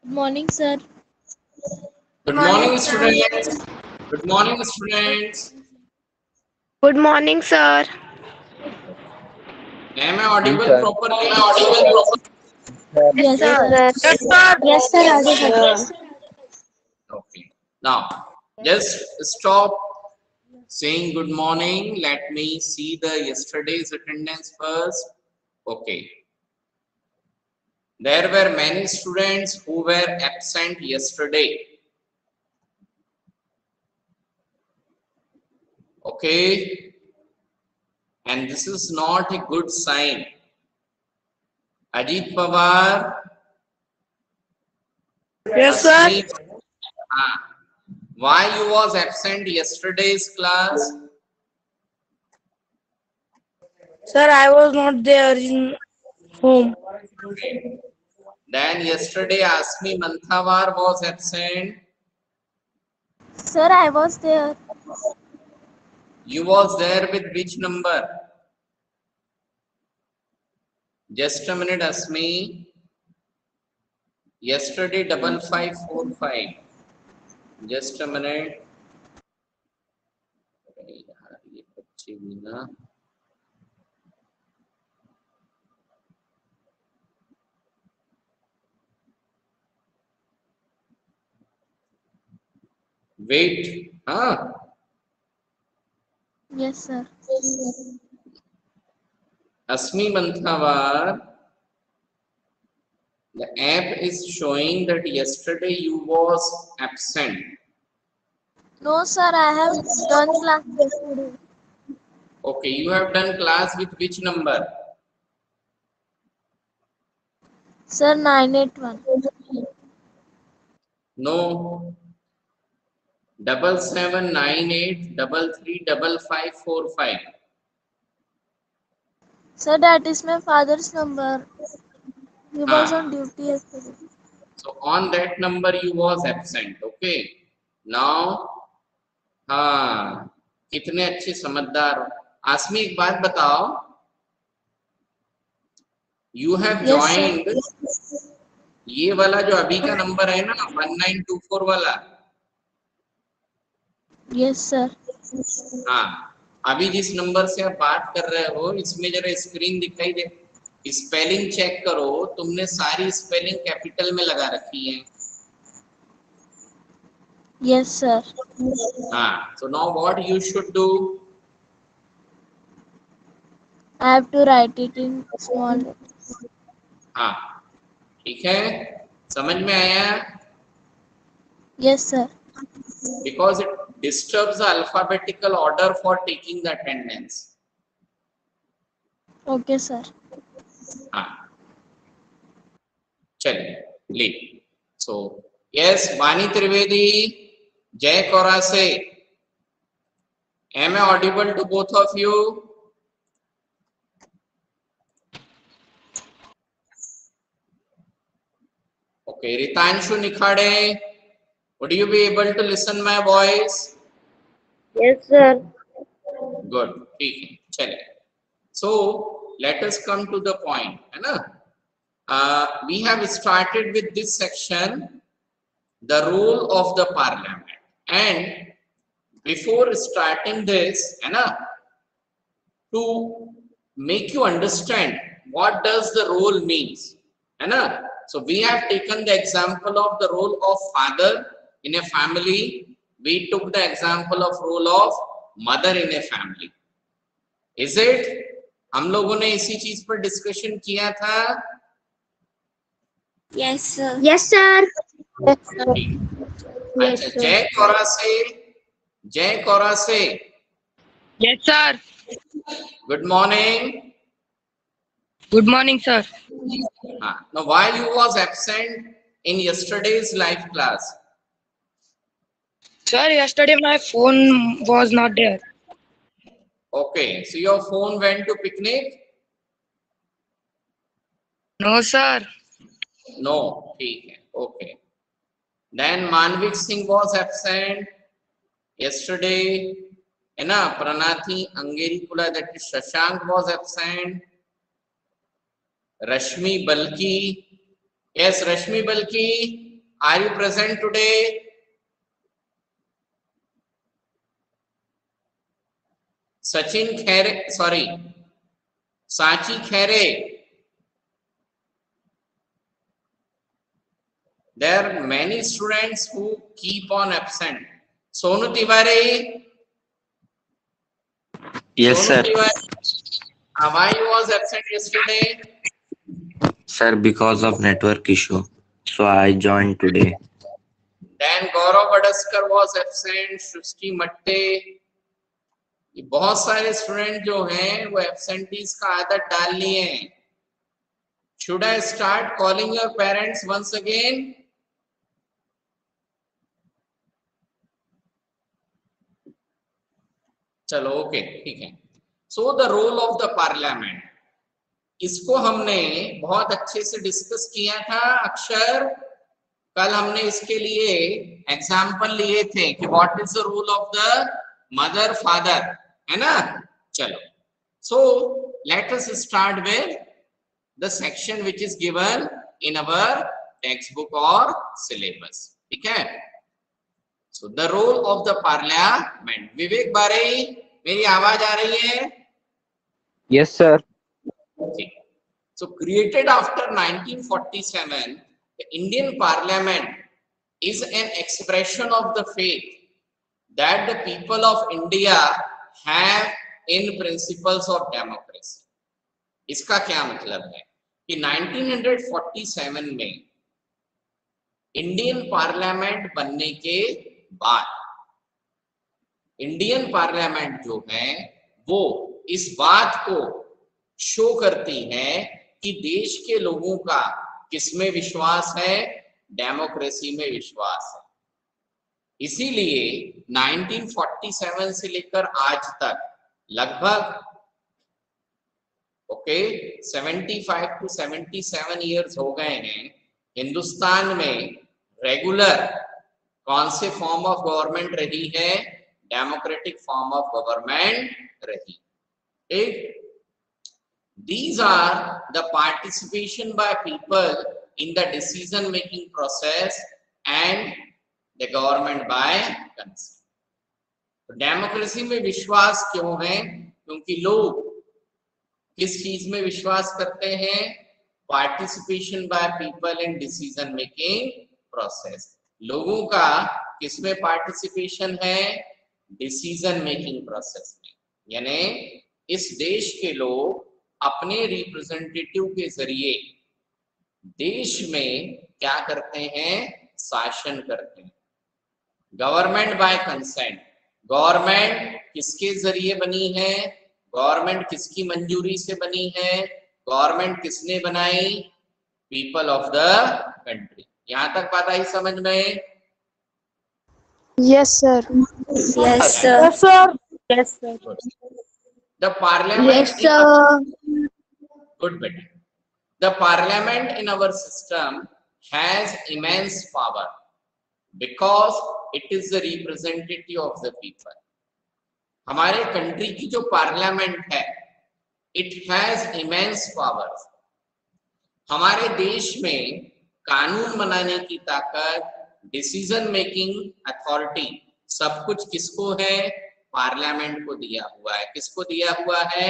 Good morning, sir. Good morning, students. Good morning, students. Good morning, sir. Am I Morning, audible sir. properly? Yes, Yes, sir. sir. Yes, sir. Yes, sir. Audible. Okay. Now, just stop saying good morning. Let me see the yesterday's attendance first. Okay. There were many students who were absent yesterday. Okay. And this is not a good sign. Ajit Pawar, Yes, sir. Asmi, why you was absent yesterday's class? Sir, I was not there in home. Then yesterday Asmi Manthawar was absent. Sir, I was there. You was there with which number? Just a minute, Asmi. Yesterday 5545. Just a minute. अरे यार, ये बच्चे भी ना. Wait. हाँ. Yes, sir. Asmi Manthawar. The app is showing that yesterday you was absent. No, sir. I have done class yesterday. Okay, you have done class with which number? Sir, 981. No. 7798335545. Sir, that is my father's number. He was on Ah, duty yesterday. so on that number you was absent. Okay. Now, हाँ, कितने अच्छे समझदार हो. आसमी एक बात बताओ. You have Yes, sir. joined ये वाला जो अभी का नंबर है ना 1924 वाला. Yes, sir. हाँ, अभी जिस नंबर से आप बात कर रहे हो इसमें जरा स्क्रीन दिखाई दे. स्पेलिंग चेक करो. तुमने सारी स्पेलिंग कैपिटल में लगा रखी है. Yes, sir. हाँ, so now what you should do? I have to write it in small letters. हाँ, ठीक है. समझ में आया? Yes, sir. Because it disturbs the alphabetical order for taking the attendance. Okay, sir. हाँ, चलिए, ले. So yes, Vani Trivedi, Jay Korase. Am I audible to both of you? Okay, Ritanshu Nikhade, would you be able to listen my voice? Yes, sir. Good. ठीक है, चलिए. So let us come to the point, है ना? We have started with this section, the role of the parliament. And before starting this, है ना, to make you understand what does the role means, है ना? So we have taken the example of the role of father in a family. We took the example of role of mother in a family. Is it? हम लोगों ने इसी चीज पर discussion किया था. Yes, sir. Yes, sir. अच्छा, जय कोरा से. जय कोरा से. Yes, sir. Good morning. Good morning, sir. Now why you was absent in yesterday's live class? Sir, yesterday my phone was not there. Okay, so your phone went to picnic? No, sir. No, ठीक है. Okay. Then Manvik Singh was absent yesterday. है ना? Pranathi Angeri Kula, that is Shashank was absent. Rashmi Balki. Yes, Rashmi Balki. Are you present today? Sachin Khere, sorry, Sachi Khere. There are many students who keep on absent. Sonu Tiwari. Yes, Sonu sir. Tiwari. Why you was absent yesterday? Sir, because of network issue. So I joined today. Then Gaurav Badaskar was absent. Shrishti Matte. ये बहुत सारे student जो हैं वो absentees का आदत डाल लिए हैं. Should I start calling your parents once again? चलो ओके ठीक है. So the role of the parliament, इसको हमने बहुत अच्छे से डिस्कस किया था अक्षर. कल हमने इसके लिए एग्जाम्पल लिए थे कि what is the role of the mother father, है ना. चलो, so let us start with the section which is given in our text book और सिलेबस. ठीक है. So the role of the parliament. Vivek बारे, मेरी आवाज आ रही है? Yes, sir. So created after 1947, the Indian Parliament is an expression of the faith that the people of India have in principles of democracy. इसका क्या मतलब है कि 1947 में इंडियन पार्लियामेंट बनने के बाद इंडियन पार्लियामेंट जो है वो इस बात को शो करती है कि देश के लोगों का किसमें विश्वास है, डेमोक्रेसी में विश्वास है. इसीलिए 1947 से लेकर आज तक लगभग 75 to 77 इयर्स हो गए हैं. हिंदुस्तान में रेगुलर कौन से फॉर्म ऑफ गवर्नमेंट रही है? डेमोक्रेटिक फॉर्म ऑफ गवर्नमेंट रही. एक These are the participation by people in the decision making process and the government by consent. तो डेमोक्रेसी में विश्वास क्यों है? क्योंकि लोग किस चीज में विश्वास करते हैं? Participation by people in decision making process. लोगों का किसमें पार्टिसिपेशन है? डिसीजन मेकिंग प्रोसेस में. यानी इस देश के लोग अपने रिप्रेजेंटेटिव के जरिए देश में क्या करते हैं? शासन करते हैं. Government by consent. गवर्नमेंट किसके जरिए बनी है? गवर्नमेंट किसकी मंजूरी से बनी है? गवर्नमेंट किसने बनाई? People of the country. यहां तक बात आई समझ में? Yes, sir. Yes, sir. Yes, sir. Yes, sir. The parliament. Yes, sir. Good, better. The parliament in our system has immense power because it is the representative of the people. हमारे country की जो parliament है, it has immense powers. हमारे देश में कानून बनाने की ताकत, डिसीजन मेकिंग अथॉरिटी, सब कुछ किसको है? पार्लियामेंट को दिया हुआ है. किसको दिया हुआ है?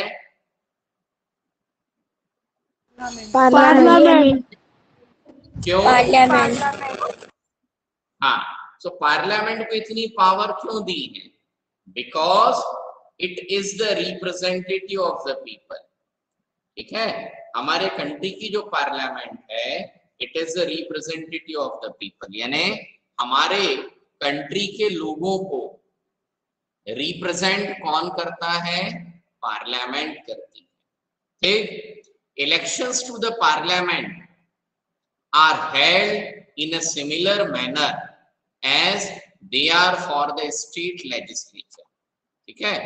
Parliament. क्यों? Parliament. हाँ, सो पार्लियामेंट को इतनी पावर क्यों दी है? Because it is the representative of the people. ठीक है. हमारे कंट्री की जो पार्लियामेंट है, it is the representative of the people. यानी हमारे कंट्री के लोगों को रिप्रेजेंट कौन करता है? पार्लियामेंट करती है. ठीक. Elections to the parliament are held in a similar manner as they are for the state legislature. ठीक है.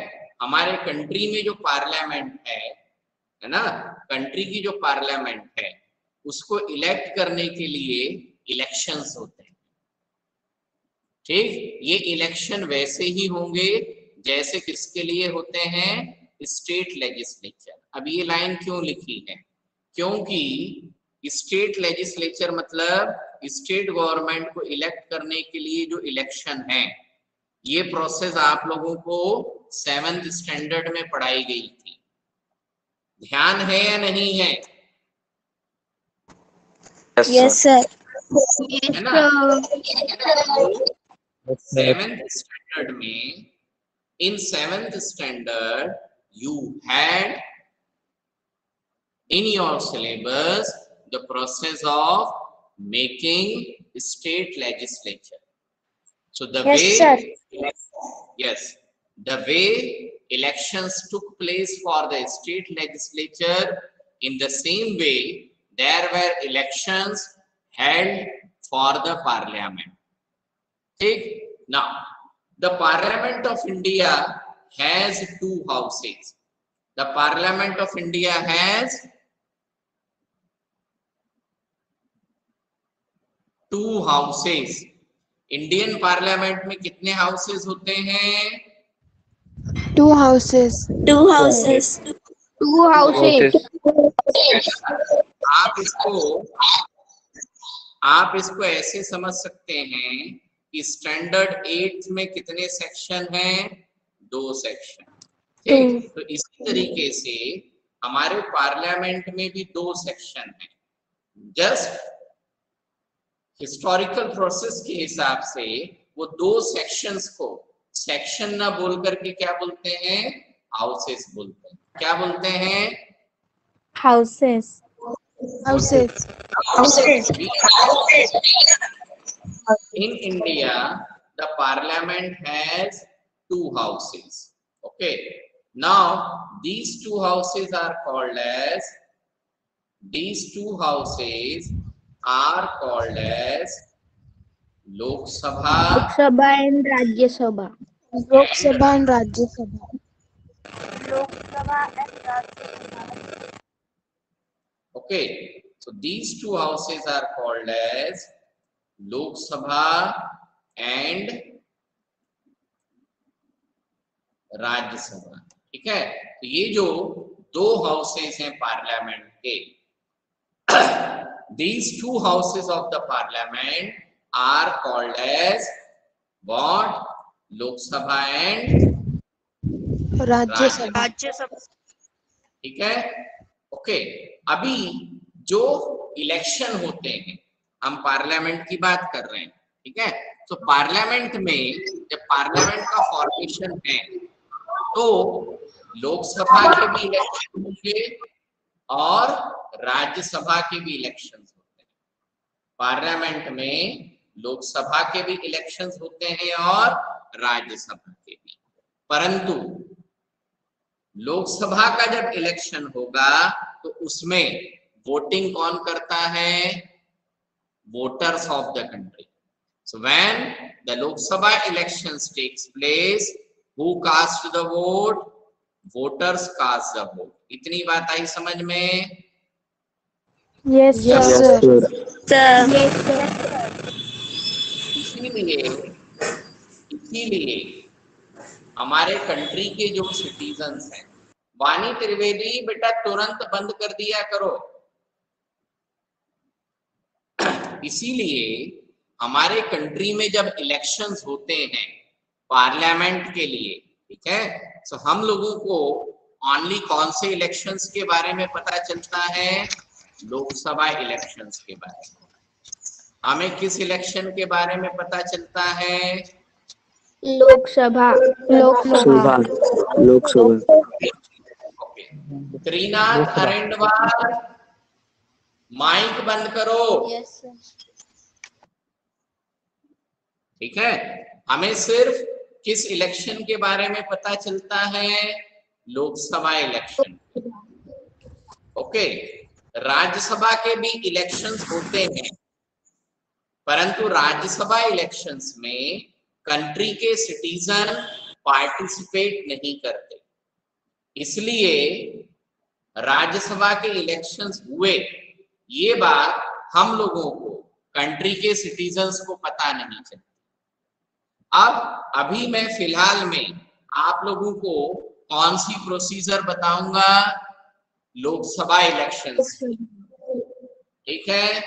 हमारे कंट्री में जो पार्लियामेंट है ना, कंट्री की जो पार्लियामेंट है उसको इलेक्ट करने के लिए इलेक्शंस होते हैं. ठीक. ये इलेक्शन वैसे ही होंगे जैसे किसके लिए होते हैं? State legislature. अब ये लाइन क्यों लिखी है? क्योंकि स्टेट लेजिस्लेचर मतलब स्टेट गवर्नमेंट को इलेक्ट करने के लिए जो इलेक्शन है, ये प्रोसेस आप लोगों को 7th स्टैंडर्ड में पढ़ाई गई थी। ध्यान है या नहीं है? Yes sir. है ना? 7th स्टैंडर्ड में, in 7th standard you had in your syllabus the process of making state legislature. So the Yes, way sir. yes, the way elections took place for the state legislature, in the same way there were elections held for the parliament. Okay? Now the Parliament of India has 2 houses. The Parliament of India has 2 houses. Indian parliament में कितने houses होते हैं? 2 houses. 2 houses. 2 houses. आप इसको ऐसे समझ सकते हैं कि स्टैंडर्ड 8 में कितने सेक्शन हैं? 2 सेक्शन। ठीक, तो इसी तरीके से हमारे पार्लियामेंट में भी 2 सेक्शन हैं। जस्ट हिस्टोरिकल प्रोसेस के हिसाब से वो 2 सेक्शंस को सेक्शन ना बोल करके क्या बोलते हैं? हाउसेस बोलते हैं। क्या बोलते हैं? Houses. Houses. In India, the parliament has 2 houses. Okay. Now, these 2 houses are called as Lok Sabha. Lok Sabha and Rajya Sabha. Lok Sabha and Rajya Sabha. Lok Sabha and Rajya Sabha. Okay. So these 2 houses are called as Lok Sabha and राज्य सभा। ठीक है, तो ये जो 2 houses हैं parliament के, these 2 houses of the parliament are called as what? Lok Sabha and Rajya Sabha. ठीक है, ओके। अभी जो इलेक्शन होते हैं, हम पार्लियामेंट की बात कर रहे हैं, ठीक है। तो पार्लियामेंट में जब पार्लियामेंट का फॉर्मेशन है तो लोकसभा के भी इलेक्शन होंगे और राज्यसभा के भी इलेक्शंस होते हैं। पार्लियामेंट में लोकसभा के भी इलेक्शंस होते हैं और राज्यसभा के भी। परंतु लोकसभा का जब इलेक्शन होगा तो उसमें वोटिंग कौन करता है? Voters of the country. So when the Lok Sabha elections takes place, who cast the vote? Voters cast the vote. इतनी बात आई समझ में? Yes, sir. इसीलिए हमारे कंट्री के जो सिटीजन्स हैं, वानी त्रिवेदी बेटा तुरंत बंद कर दिया करो। इसीलिए हमारे कंट्री में जब इलेक्शंस होते हैं पार्लियामेंट के लिए, ठीक है, तो हम लोगों को ओनली कौन से इलेक्शंस के बारे में पता चलता है? लोकसभा इलेक्शंस के बारे में। हमें किस इलेक्शन के बारे में पता चलता है? लोकसभा। ओके, त्रिनाथ अरेंडवार माइक बंद करो। Yes, sir. ठीक है, हमें सिर्फ किस इलेक्शन के बारे में पता चलता है? लोकसभा इलेक्शन। ओके, राज्यसभा के भी इलेक्शंस होते हैं, परंतु राज्यसभा इलेक्शंस में कंट्री के सिटीजन पार्टिसिपेट नहीं करते। इसलिए राज्यसभा के इलेक्शंस हुए, ये बात हम लोगों को कंट्री के सिटीजन्स को पता नहीं चलती। अब अभी मैं फिलहाल में आप लोगों को कौन सी प्रोसीजर बताऊंगा? लोकसभा इलेक्शंस। ठीक है,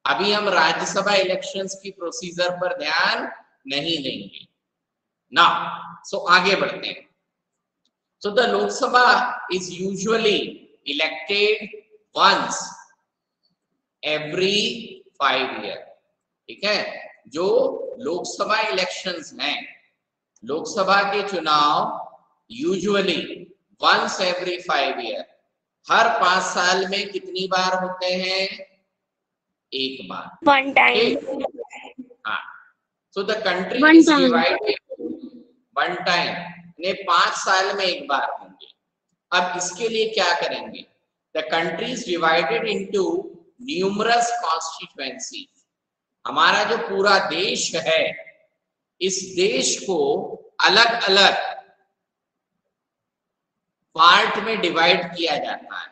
अभी हम राज्यसभा इलेक्शंस की प्रोसीजर पर ध्यान नहीं देंगे ना। सो आगे बढ़ते हैं। So the Lok Sabha is usually elected once every 5 year. ठीक है, जो लोकसभा इलेक्शंस हैं, लोकसभा के चुनाव यूजुअली वंस एवरी 5 ईयर, हर 5 साल में कितनी बार होते हैं? एक बार, वन टाइम। हाँ। So the country is divided one time, ने 5 साल में एक बार होंगे। अब इसके लिए क्या करेंगे? The country is divided into numerous constituency. हमारा जो पूरा देश है, इस देश को अलग अलग पार्ट में डिवाइड किया जाता है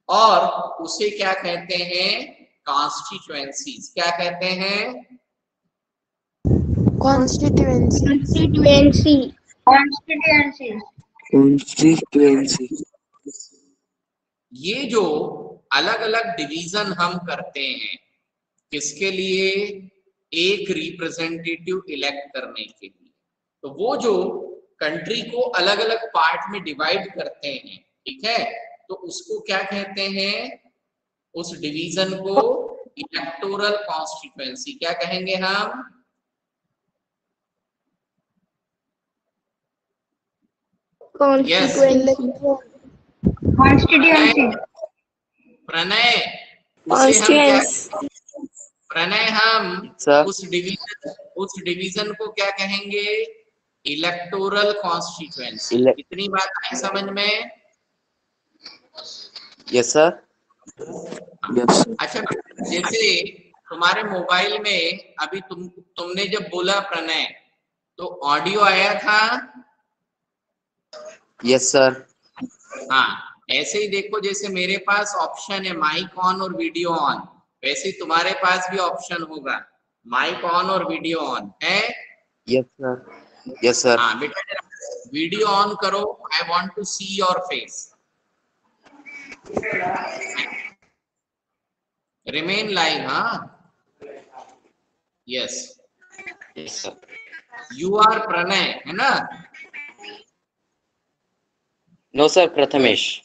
और उसे क्या कहते हैं? कॉन्स्टिट्यूएंसीज। क्या कहते हैं? कॉन्स्टिट्यूएंसी। ये जो अलग अलग डिवीजन हम करते हैं, किसके लिए? एक रिप्रेजेंटेटिव इलेक्ट करने के लिए। तो वो जो कंट्री को अलग अलग पार्ट में डिवाइड करते हैं, ठीक है, तो उसको क्या कहते हैं? उस डिवीजन को इलेक्टोरल कॉन्स्टिट्यूएंसी। क्या कहेंगे हम? कॉन्स्टिट्यूएंसी। प्रणय, उसे हम क्या, प्रणय हम उस डिवीजन को क्या कहेंगे? Electoral constituency. इतनी बात आई समझ में? Yes sir. अच्छा, जैसे तुम्हारे मोबाइल में अभी तुमने जब बोला प्रणय, तो ऑडियो आया था? Yes sir. हाँ, ऐसे ही देखो, जैसे मेरे पास ऑप्शन है माइक ऑन और वीडियो ऑन, वैसे तुम्हारे पास भी ऑप्शन होगा माइक ऑन और वीडियो ऑन है। Yes sir. Yes sir. हाँ बेटा, वीडियो ऑन करो। I want to see your face. Remain live. हाँ, यस, यू आर प्रणय, है ना? No sir, Prathamesh.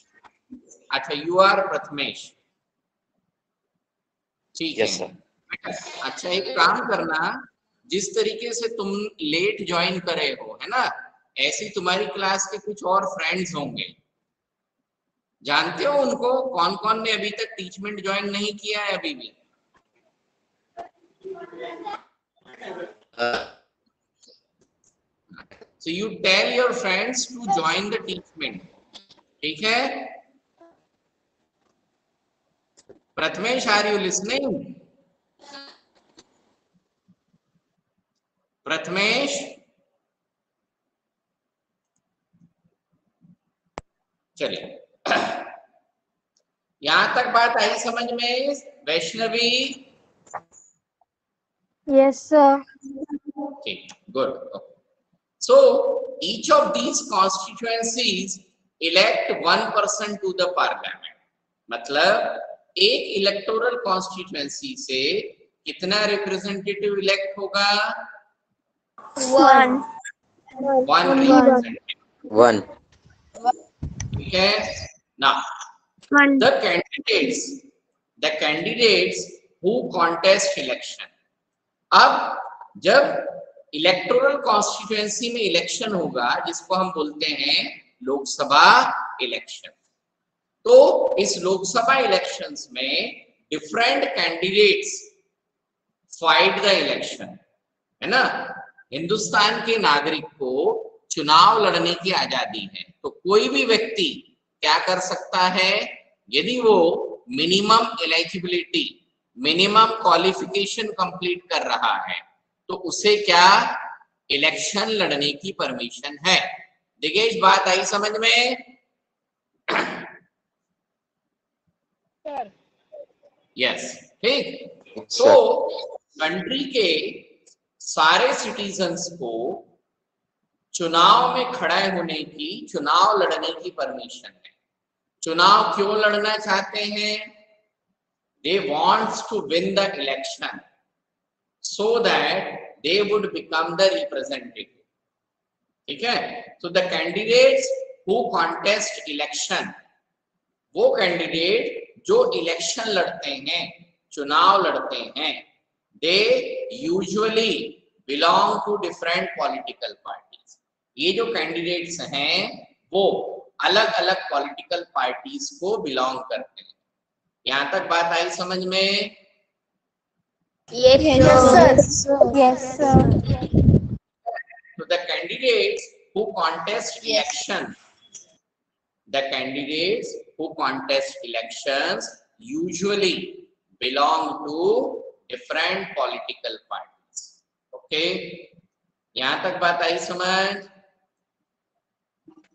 अच्छा, यू आर प्रथमेश, ठीक है। Yes sir. अच्छा, एक काम करना, जिस तरीके से तुम लेट ज्वाइन करे हो, है ना, ऐसी तुम्हारी क्लास के कुछ और फ्रेंड्स होंगे। जानते हो उनको? कौन कौन ने अभी तक टीचमेंट ज्वाइन नहीं किया है अभी भी? So you tell your friends to join the teachment. ठीक है? Prathamesh, are you listening? Prathamesh, चलिए, यहां तक बात आई समझ में? Vaishnavi? Yes sir. Okay, good. So each of these constituencies elect one person to the parliament. मतलब एक इलेक्टोरल कॉन्स्टिट्यूएंसी से कितना रिप्रेजेंटेटिव इलेक्ट होगा? One representative. वन। ठीक है ना? the candidates who contest election. अब जब इलेक्टोरल कॉन्स्टिट्यूएंसी में इलेक्शन होगा, जिसको हम बोलते हैं लोकसभा इलेक्शन, तो इस लोकसभा इलेक्शंस में different candidates fight the election, है ना? हिंदुस्तान के नागरिक को चुनाव लड़ने की आजादी है, तो कोई भी व्यक्ति क्या कर सकता है? यदि वो minimum eligibility, minimum qualification complete कर रहा है, तो उसे क्या इलेक्शन लड़ने की परमिशन है। देखिए, इस बात आई समझ में? यस, ठीक। तो कंट्री के सारे सिटीजन्स को चुनाव में खड़े होने की, चुनाव लड़ने की परमिशन है। चुनाव क्यों लड़ना चाहते हैं? they wants to win the election so that they would become the representative. ठीक है? So the candidates who contest election, वो कैंडिडेट जो इलेक्शन लड़ते हैं, चुनाव लड़ते हैं, they usually belong to different political parties. ये जो कैंडिडेट्स हैं वो अलग अलग पॉलिटिकल पार्टीज को बिलोंग करते हैं। यहाँ तक बात आई समझ में? Yes, sir. Yes, sir. So the candidates who contest election, the candidates who contest elections usually belong to different political parties. Okay, यहाँ तक बात आई समझ?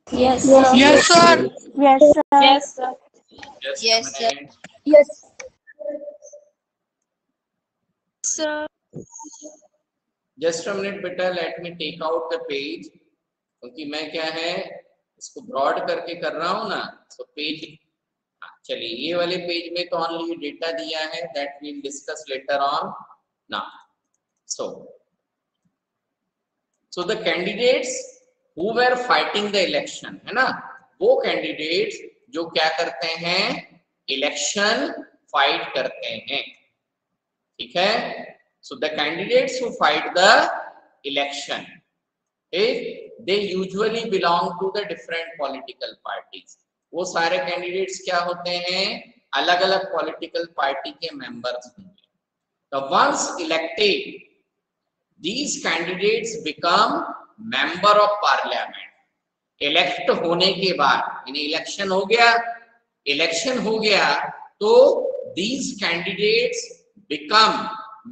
Yes, sir. Yes, sir. Yes, sir. Yes, sir. Just Yes, a sir. minute. Yes. Sir. Just a minute बेटा, let me take out the page, क्योंकि मैं क्या है इसको ब्रॉड करके कर रहा हूँ ना, तो पेज, चलिए ये वाले पेज में तो ओनली डेटा दिया है, that we'll discuss later on now. So the candidates who were fighting the election, है ना, वो कैंडिडेट्स जो क्या करते हैं, इलेक्शन फाइट करते हैं, ठीक है? So the candidates who fight the election, they usually belong to the different political parties. वो सारे कैंडिडेट्स क्या होते हैं, अलग अलग पॉलिटिकल पार्टी के मेंबर्स होंगे। तो once elected, these candidates become member of parliament. Elect होने के बाद, यानी इलेक्शन हो गया तो these candidates become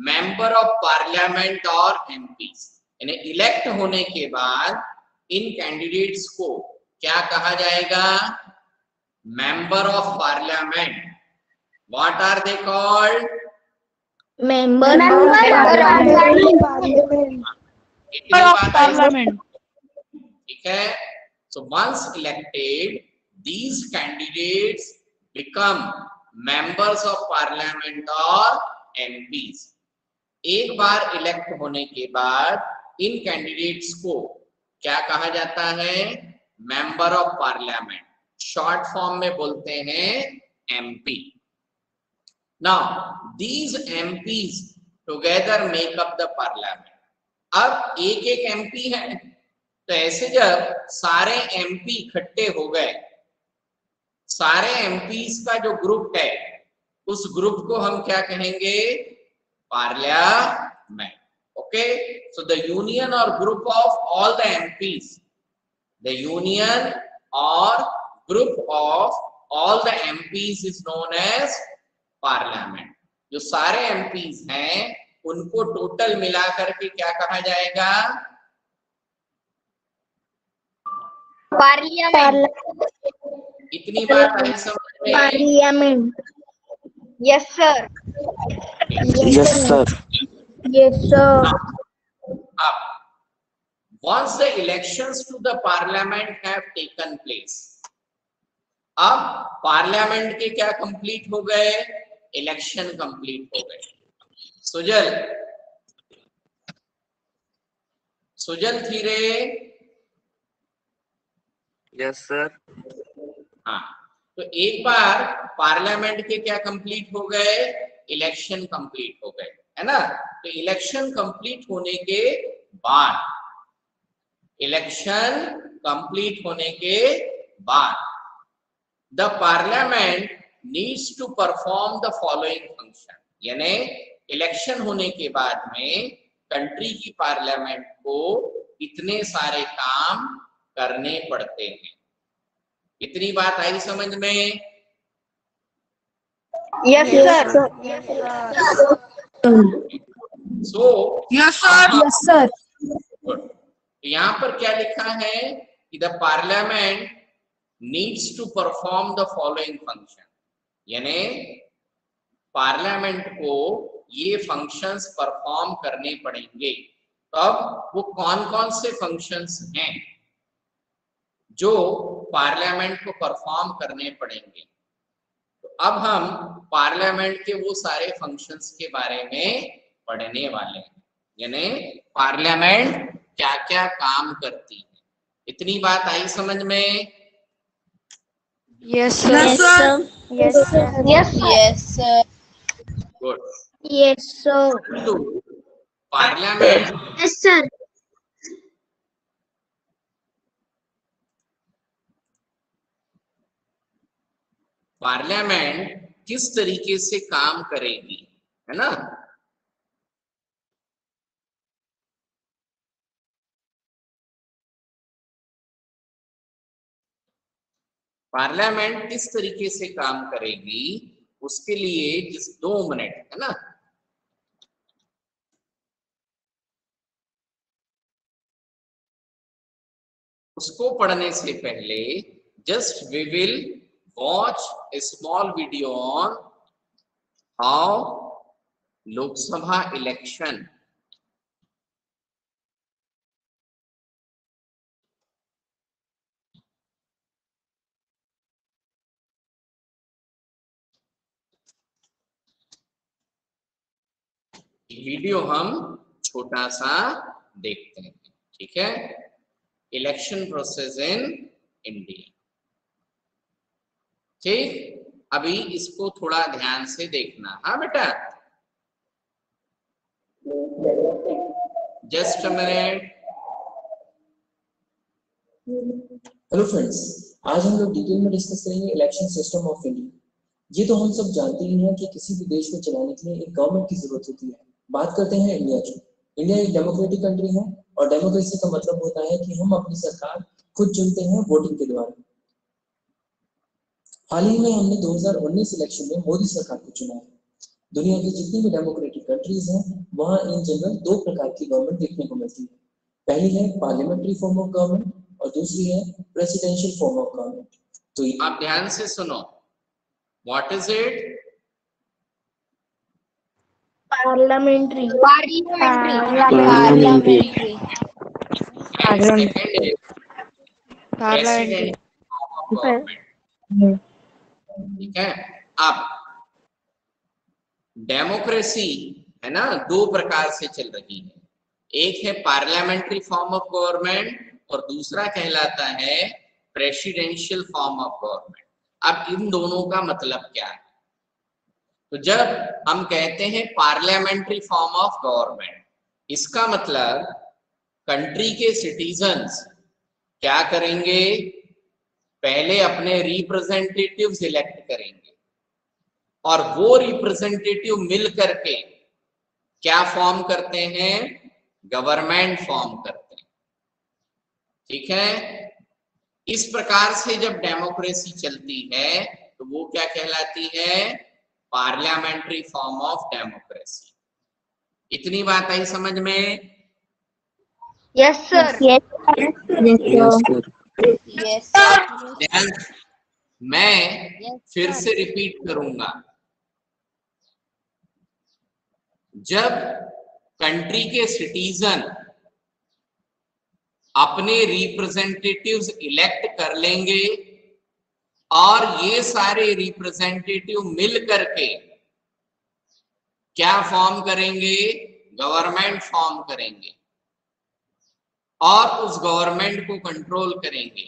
member of parliament और MPs. यानी इलेक्ट होने के बाद इन कैंडिडेट्स को क्या कहा जाएगा, member of parliament. What are they called, Member of Parliament. ठीक है? So once elected, these candidates become members of parliament और MPs. एक बार इलेक्ट होने के बाद इन कैंडिडेट्स को क्या कहा जाता है, member of parliament, short form में बोलते हैं MP. Now these MPs together make up the parliament. अब एक एक MP है, तो ऐसे जब सारे MP इकट्ठे हो गए, सारे MPs का जो ग्रुप है उस ग्रुप को हम क्या कहेंगे, parliament. Okay, so the union or group of all the MPs, the union or group of all the MPs is known as parliament. जो सारे MPs हैं उनको टोटल मिला करके क्या कहा जाएगा, Parliament. इतनी बात आई समझ में? Parliament. Yes, sir. Yes, sir. Yes, sir. अब once the elections to the parliament have taken place, अब पार्लियामेंट के क्या कंप्लीट हो गए, इलेक्शन कंप्लीट हो गए. सुजल थी रे? Yes, sir. हाँ, तो एक बार पार्लियामेंट के क्या कंप्लीट हो गए, इलेक्शन कंप्लीट हो गए, है ना? तो इलेक्शन कंप्लीट होने के बाद, the parliament needs to perform the following function. यानी इलेक्शन होने के बाद में कंट्री की पार्लियामेंट को इतने सारे काम करने पड़ते हैं. इतनी बात आई समझ में? Yes, sir. सो Yes, sir. Yes, sir. तो यहाँ पर क्या लिखा है कि the parliament needs to perform the following function. यानी पार्लियामेंट को ये फंक्शंस परफॉर्म करने पड़ेंगे. तो अब वो कौन कौन से फंक्शंस हैं जो पार्लियामेंट को परफॉर्म करने पड़ेंगे? तो अब हम पार्लियामेंट के वो सारे फंक्शंस के बारे में पढ़ने वाले हैं, यानी पार्लियामेंट क्या क्या काम करती है। इतनी बात आई समझ में? Yes, sir. Yes, sir. Yes, sir. Yes, sir. Good. Yes, sir. तो पार्लियामेंट Yes, sir. पार्लियामेंट किस तरीके से काम करेगी, है ना? पार्लियामेंट किस तरीके से काम करेगी उसके लिए जिस 2 मिनट, है ना, उसको पढ़ने से पहले just we will watch a small video on how Lok Sabha election video हम छोटा सा देखते हैं, ठीक है? Election process in India. ठीक, अभी इसको थोड़ा ध्यान से देखना। हाँ बेटा, just a minute. Hello friends, आज हम लोग डिटेल में डिस्कस करेंगे इलेक्शन सिस्टम ऑफ इंडिया। ये तो हम सब जानते ही हैं कि किसी भी देश को चलाने के लिए एक गवर्नमेंट की जरूरत होती है। बात करते हैं इंडिया की। इंडिया एक डेमोक्रेटिक कंट्री है और डेमोक्रेसी का मतलब होता है कि हम अपनी सरकार खुद चुनते हैं वोटिंग के द्वारा। हाल ही में हमने 2019 इलेक्शन में मोदी सरकार को चुना है। दुनिया की जितनी भी डेमोक्रेटिक कंट्रीज हैं वहाँ इन जनरल 2 प्रकार की गवर्नमेंट देखने को मिलती है। पहली है पार्लियामेंट्री फॉर्म ऑफ गवर्नमेंट और दूसरी है प्रेसिडेंशियल फॉर्म ऑफ गवर्नमेंट। तो आप ध्यान से सुनो, what is it? Parliamentary. Parliamentary. And second is president of government। ठीक है? अब डेमोक्रेसी है ना 2 प्रकार से चल रही है। एक है पार्लियामेंट्री फॉर्म ऑफ गवर्नमेंट और दूसरा कहलाता है प्रेसिडेंशियल फॉर्म ऑफ गवर्नमेंट। अब इन दोनों का मतलब क्या है? तो जब हम कहते हैं पार्लियामेंट्री फॉर्म ऑफ गवर्नमेंट, इसका मतलब कंट्री के सिटीजन्स क्या करेंगे? पहले अपने रिप्रेजेंटेटिव्स इलेक्ट करेंगे और वो रिप्रेजेंटेटिव मिल करके क्या फॉर्म करते हैं? गवर्नमेंट फॉर्म करते हैं। ठीक है? इस प्रकार से जब डेमोक्रेसी चलती है तो वो क्या कहलाती है? Parliamentary form of democracy. इतनी बात आई समझ में? Yes, sir. Yes, Yes, sir. Yes, sir. ध्यान, मैं फिर से रिपीट करूंगा। जब कंट्री के सिटीजन अपने रिप्रेजेंटेटिव्स इलेक्ट कर लेंगे और ये सारे रिप्रेजेंटेटिव मिल करके क्या फॉर्म करेंगे? गवर्नमेंट फॉर्म करेंगे और उस गवर्नमेंट को कंट्रोल करेंगे।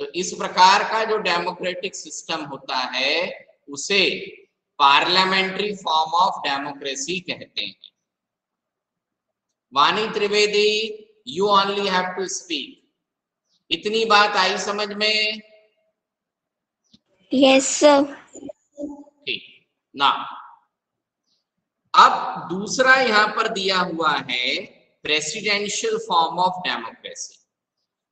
तो इस प्रकार का जो डेमोक्रेटिक सिस्टम होता है उसे पार्लियामेंट्री फॉर्म ऑफ डेमोक्रेसी कहते हैं। Vani Trivedi, you only have to speak. इतनी बात आई समझ में? Yes, sir. ठीक ना। अब दूसरा यहां पर दिया हुआ है प्रेसिडेंशियल फॉर्म ऑफ डेमोक्रेसी।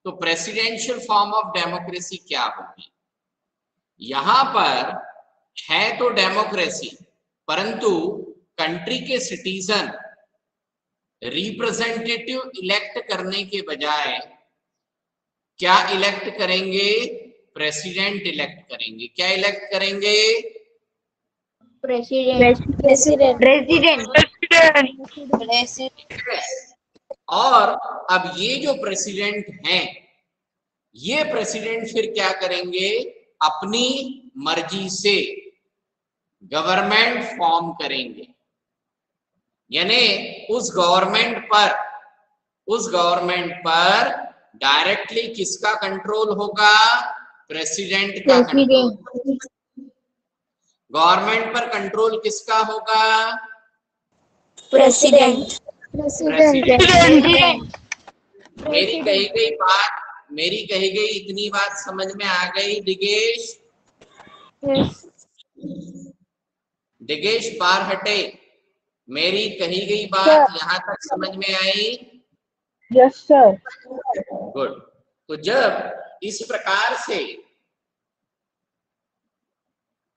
तो प्रेसिडेंशियल फॉर्म ऑफ डेमोक्रेसी क्या होगी? यहां पर है तो डेमोक्रेसी, परंतु कंट्री के सिटीजन रिप्रेजेंटेटिव इलेक्ट करने के बजाय क्या इलेक्ट करेंगे? प्रेसिडेंट इलेक्ट करेंगे। क्या इलेक्ट करेंगे? President. और अब ये जो प्रेसिडेंट हैं, ये प्रेसिडेंट फिर क्या करेंगे? अपनी मर्जी से गवर्नमेंट फॉर्म करेंगे, यानी उस गवर्नमेंट पर डायरेक्टली किसका कंट्रोल होगा? प्रेसिडेंट का कंट्रोल। गवर्नमेंट पर कंट्रोल किसका होगा? प्रेसिडेंट। मेरी कही गई इतनी बात समझ में आ गई दिगेश? दिगेश बाहर हटे। मेरी कही गई बात यहाँ तक समझ में आई? Yes sir. गुड। तो जब इस प्रकार से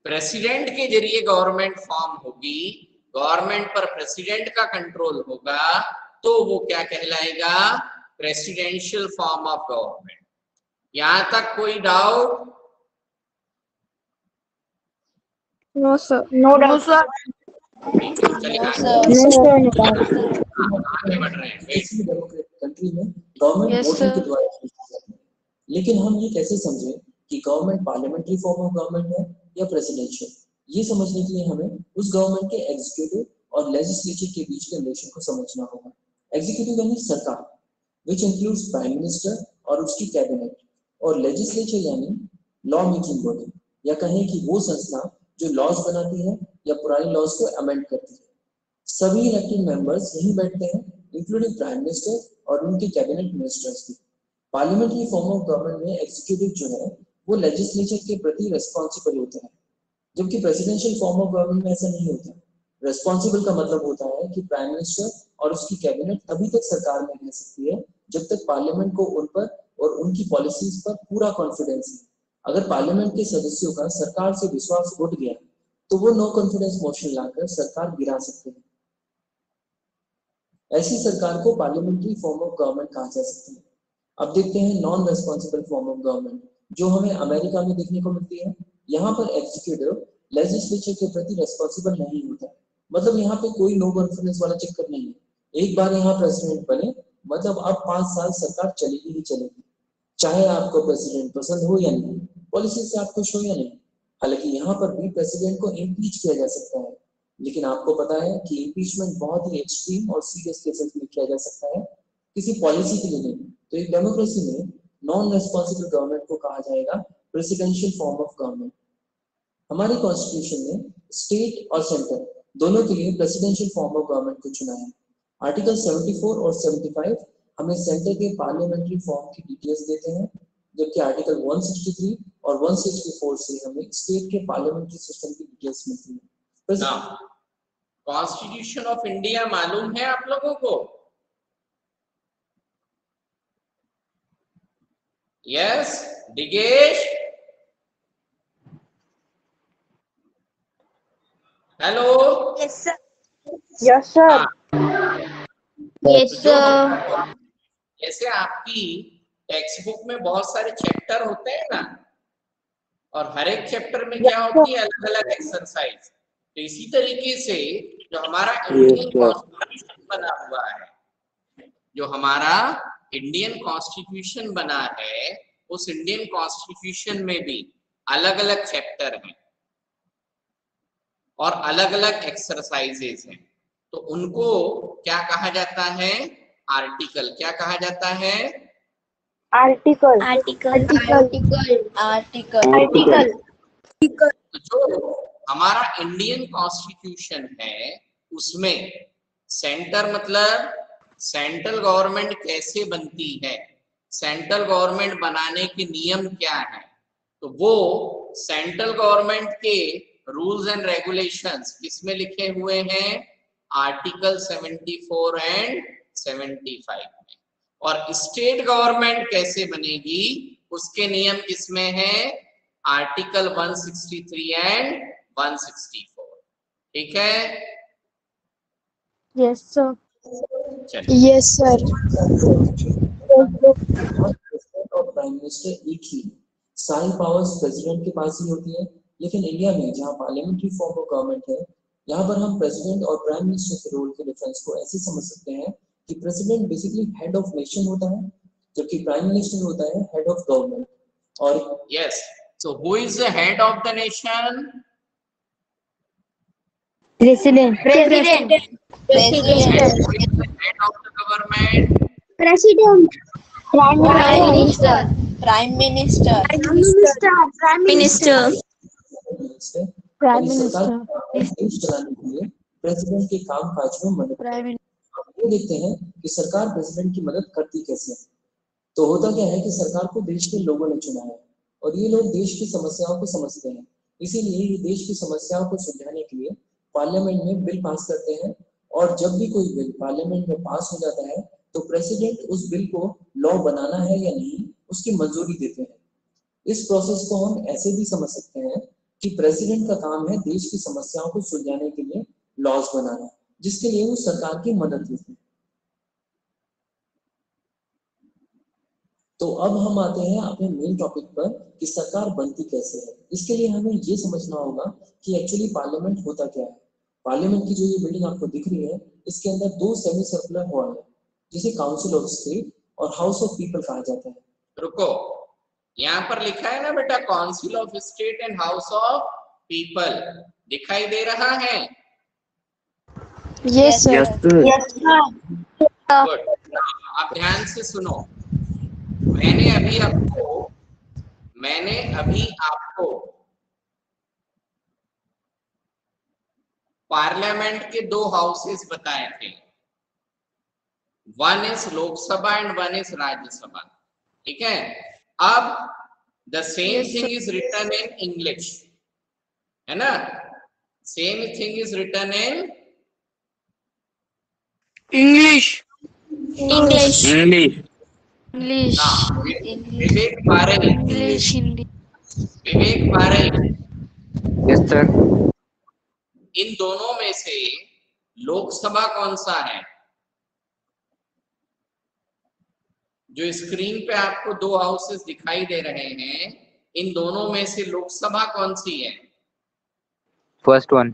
प्रेसिडेंट के जरिए गवर्नमेंट फॉर्म होगी, गवर्नमेंट पर प्रेसिडेंट का कंट्रोल होगा, तो वो क्या कहलाएगा? Presidential form of government. यहां तक कोई doubt? No sir. No doubt sir. चलिए आगे बढ़ रहे हैं। कंट्री में गवर्नमेंट वोटिंग के द्वारा की जाती है। लेकिन हम ये कैसे समझें कि government parliamentary form of government है या प्रेसिडेंशियल? ये समझने के लिए हमें उस गवर्नमेंट के एग्जीक्यूटिव और लेजिस्लेचर के बीच के रिलेशन को समझना होगा। एग्जीक्यूटिव यानी सरकार, which includes प्राइम मिनिस्टर और उसकी कैबिनेट, और लेजिस्लेचर यानी लॉ मेकिंग बॉडी, या कहें कि वो संस्था जो लॉज बनाती है या पुराने लॉज को अमेंड करती है। सभी इलेक्टेड मेंबर्स यहीं बैठते हैं, इंक्लूडिंग प्राइम मिनिस्टर और उनके कैबिनेट मिनिस्टर्स भी। पार्लियामेंट्री फॉर्म ऑफ गवर्नमेंट में एग्जीक्यूटिव जो है वो लेजिस्लेचर के प्रति रेस्पॉन्सिबल होता है, जबकि प्रेसिडेंशियल फॉर्म ऑफ गवर्नमेंट में ऐसा नहीं होता। रेस्पॉन्सिबल का मतलब होता है कि प्राइम मिनिस्टर और उसकी कैबिनेट तभी तक सरकार में रह सकती है जब तक पार्लियामेंट को उन पर और उनकी पॉलिसीज पर पूरा कॉन्फिडेंस है। अगर पार्लियामेंट के सदस्यों का सरकार से विश्वास उठ गया तो वो नो कॉन्फिडेंस मोशन लाकर सरकार गिरा सकते हैं। ऐसी सरकार को पार्लियामेंट्री फॉर्म ऑफ गवर्नमेंट कहा जा सकता है। अब देखते हैं non responsible form of government, जो हमें अमेरिका में देखने को मिलती है। यहाँ पर एग्जीक्यूटिव लेजिस्लेचर के प्रति रेस्पॉन्सिबल नहीं होता, मतलब यहाँ पे कोई नो कॉन्फिडेंस वाला चक्कर नहीं है। एक बार यहाँ प्रेसिडेंट बने मतलब अब 5 साल सरकार चलेगी ही चलेगी, चाहे आपको प्रेसिडेंट पसंद हो या नहीं, पॉलिसी से आप खुश हो या नहीं। हालांकि यहाँ पर भी प्रेसिडेंट को इम्पीच किया जा सकता है, लेकिन आपको पता है कि इम्पीचमेंट बहुत ही एक्सट्रीम और सीरियस केसेस में किया जा सकता है, किसी पॉलिसी के लिए नहीं। तो एक डेमोक्रेसी में नॉन रेस्पॉन्सिबल गवर्नमेंट को कहा जाएगा प्रेसिडेंशियल फॉर्म ऑफ गवर्नमेंट। हमारी कॉन्स्टिट्यूशन ने स्टेट और सेंटर दोनों के लिए प्रेसिडेंशियल फॉर्म ऑफ गवर्नमेंट को चुना है। आर्टिकल 74 और 75 हमें सेंटर के पार्लियामेंट्री फॉर्म की डिटेल्स देते हैं, जबकि आर्टिकल 163 और 164 से हमें स्टेट के पार्लियामेंट्री सिस्टम की डिटेल्स मिलती है। कॉन्स्टिट्यूशन ऑफ इंडिया मालूम है आप लोगों को? Yes Digesh? Hello? Yes sir. Yes sir. Yes sir. जैसे आपकी टेक्स्ट बुक में बहुत सारे चैप्टर होते हैं ना, और हर एक चैप्टर में क्या होती है? अलग अलग एक्सरसाइज। तो इसी तरीके से जो हमारा इंडियन कॉन्स्टिट्यूशन बना हुआ है, उस इंडियन कॉन्स्टिट्यूशन में भी अलग अलग चैप्टर हैं और अलग अलग एक्सरसाइजेस हैं। तो उनको क्या कहा जाता है? आर्टिकल। क्या कहा जाता है? आर्टिकल। तो जो हमारा इंडियन कॉन्स्टिट्यूशन है उसमें सेंटर मतलब सेंट्रल गवर्नमेंट कैसे बनती है, सेंट्रल गवर्नमेंट बनाने के नियम क्या है, तो वो सेंट्रल गवर्नमेंट के रूल्स एंड रेगुलेशंस किसमें लिखे हुए हैं? आर्टिकल 74 एंड 75 में। और स्टेट गवर्नमेंट कैसे बनेगी उसके नियम किसमें है? Article 163 and 164। ठीक है? Yes sir. चलिए यस सर। और प्राइम मिनिस्टर एक ही, सारी पावर्स प्रेसिडेंट के पास ही होती है। लेकिन इंडिया में जहाँ पार्लियामेंट्री फॉर्म ऑफ गवर्नमेंट है, यहाँ पर हम प्रेसिडेंट और प्राइम मिनिस्टर के रोल के डिफरेंस को ऐसे समझ सकते हैं कि president basically head of nation होता है, जबकि प्राइम मिनिस्टर होता है हेड ऑफ गवर्नमेंट। और yes, so who is the head of the nation? President. President. Head of the government. President. Prime Minister. Prime Minister. Prime Minister. Minister Prime यानी सरकार Minister. देश चलाने के लिए प्रेसिडेंट के काम काज में मदद करती है। अब ये देखते हैं कि सरकार प्रेसिडेंट की मदद करती कैसे है। तो होता क्या है कि सरकार को देश के लोगों ने चुना है और ये लोग देश की समस्याओं को समझते हैं, इसीलिए ये देश की समस्याओं को सुलझाने के लिए पार्लियामेंट में बिल पास करते हैं। और जब भी कोई बिल पार्लियामेंट में पास हो जाता है तो प्रेसिडेंट उस बिल को लॉ बनाना है या नहीं उसकी मंजूरी देते हैं। इस प्रोसेस को हम ऐसे भी समझ सकते हैं कि प्रेसिडेंट का काम है देश की समस्याओं को सुलझाने के लिए लॉज बनाना, जिसके लिए वो सरकार की मदद लेते हैं। तो अब हम आते हैं अपने मेन टॉपिक पर कि सरकार बनती कैसे है। इसके लिए हमें ये समझना होगा कि एक्चुअली पार्लियामेंट होता क्या है। पार्लियामेंट की जो ये बिल्डिंग आपको दिख रही है, इसके अंदर दो सेमी सर्कुलर हॉल है जिसे काउंसिल ऑफ स्टेट और हाउस ऑफ पीपल कहा जाता है। रुको, यहाँ पर लिखा है ना बेटा, council of state and house of people, दिखाई दे रहा है? Yes, sir. गुड। आप ध्यान से सुनो, मैंने अभी आपको पार्लियामेंट के दो हाउसेस बताए थे, one is Lok Sabha and one is Rajya Sabha, ठीक है? अब the same thing is written in English, है ना? Same thing is written in English. Vivek Parai, Hindi. Vivek Parai, Yes, sir. इन दोनों में से लोकसभा कौन सा है? जो स्क्रीन पे आपको दो हाउसेस दिखाई दे रहे हैं, इन दोनों में से लोकसभा कौन सी है? First one.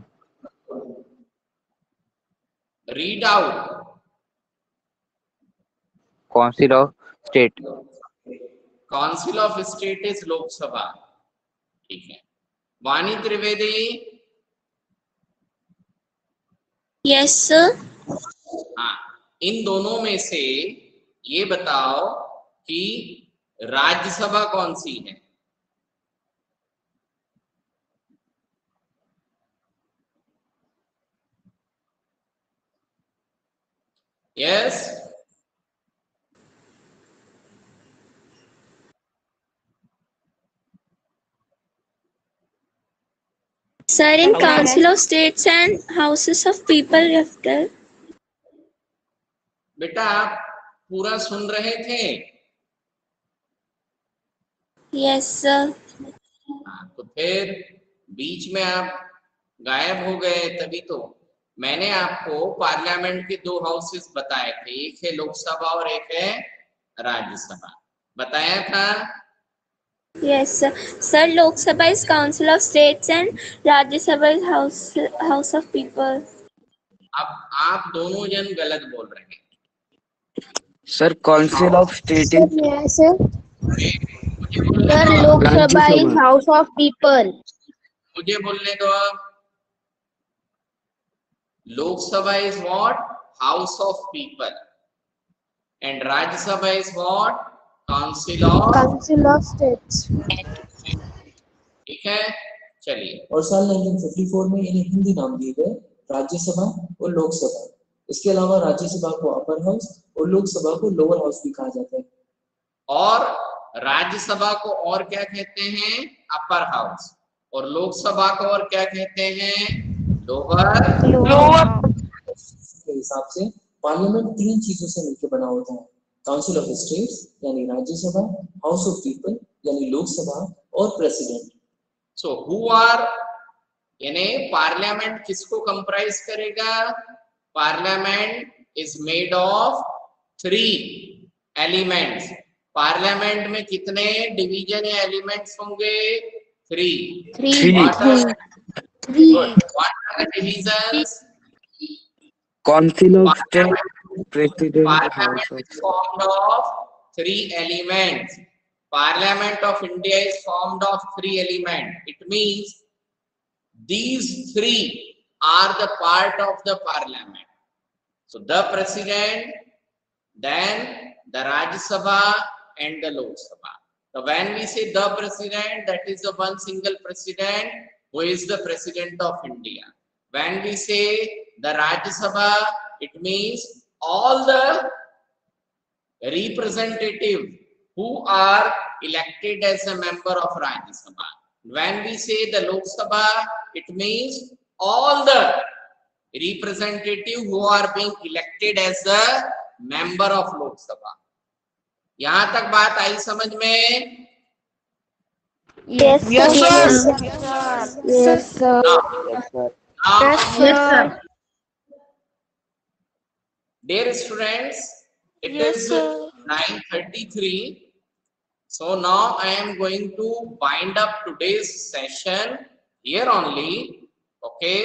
Read out. Council of State. Council of state is Lok Sabha, ठीक है? वाणी त्रिवेदी, Yes, sir. हाँ, इन दोनों में से ये बताओ कि राज्यसभा कौन सी है? Yes, Sir, in Council of States and Houses of People, after. बेटा आप पूरा सुन रहे थे? Yes, sir. हाँ, तो फिर बीच में आप गायब हो गए, तभी तो मैंने आपको पार्लियामेंट के दो हाउसेस बताए थे, एक है लोकसभा और एक है राज्यसभा, बताया था? Yes, sir. Sir, Lok Sabha is Council of States and Rajya Sabha is House of People. अब आप दोनों जन गलत बोल रहे हैं। Sir, Council of State is Sir, Lok Rajya Sabha is Sabha. House of People. मुझे बोलने दो अब। Lok Sabha is what? House of people, and Rajya Sabha is what? Council of, Council of States. ठीक है? चलिए, और साल 1954 में इन्हें हिंदी नाम दिए गए, राज्यसभा और लोकसभा। इसके अलावा राज्यसभा को अपर हाउस और लोकसभा को लोअर हाउस भी कहा जाता है। और राज्यसभा को और क्या कहते हैं? Upper house. और लोकसभा को और क्या कहते हैं? लोअर। के हिसाब से पार्लियामेंट तीन चीजों से मिलकर बना होता है, काउंसिल ऑफ स्टेट्स यानी राज्यसभा, हाउस ऑफ पीपल यानी लोकसभा और प्रेसिडेंट। सो हु आर, यानी पार्लियामेंट किसको कंप्राइज करेगा? Parliament is made of 3 elements. Parliament में कितने डिवीजन या एलिमेंट्स होंगे? 3। What are the divisions? Council of State, President, House Parliament of is formed of 3 elements. Parliament of India is formed of 3 elements. It means these 3 are the part of the parliament. So the president, then the Rajya Sabha and the Lok Sabha. So when we say the president, that is the one single president who is the president of India. When we say the Rajya Sabha, it means all the representatives who are elected as a member of Rajya Sabha. When we say the Lok Sabha, it means all the representatives who are being elected as a member of Lok Sabha. यहाँ तक बात आई समझ में? Yes, Yes, sir. Yes, sir. Now, dear students, it is 9:33. So now I am going to wind up today's session here only. Okay.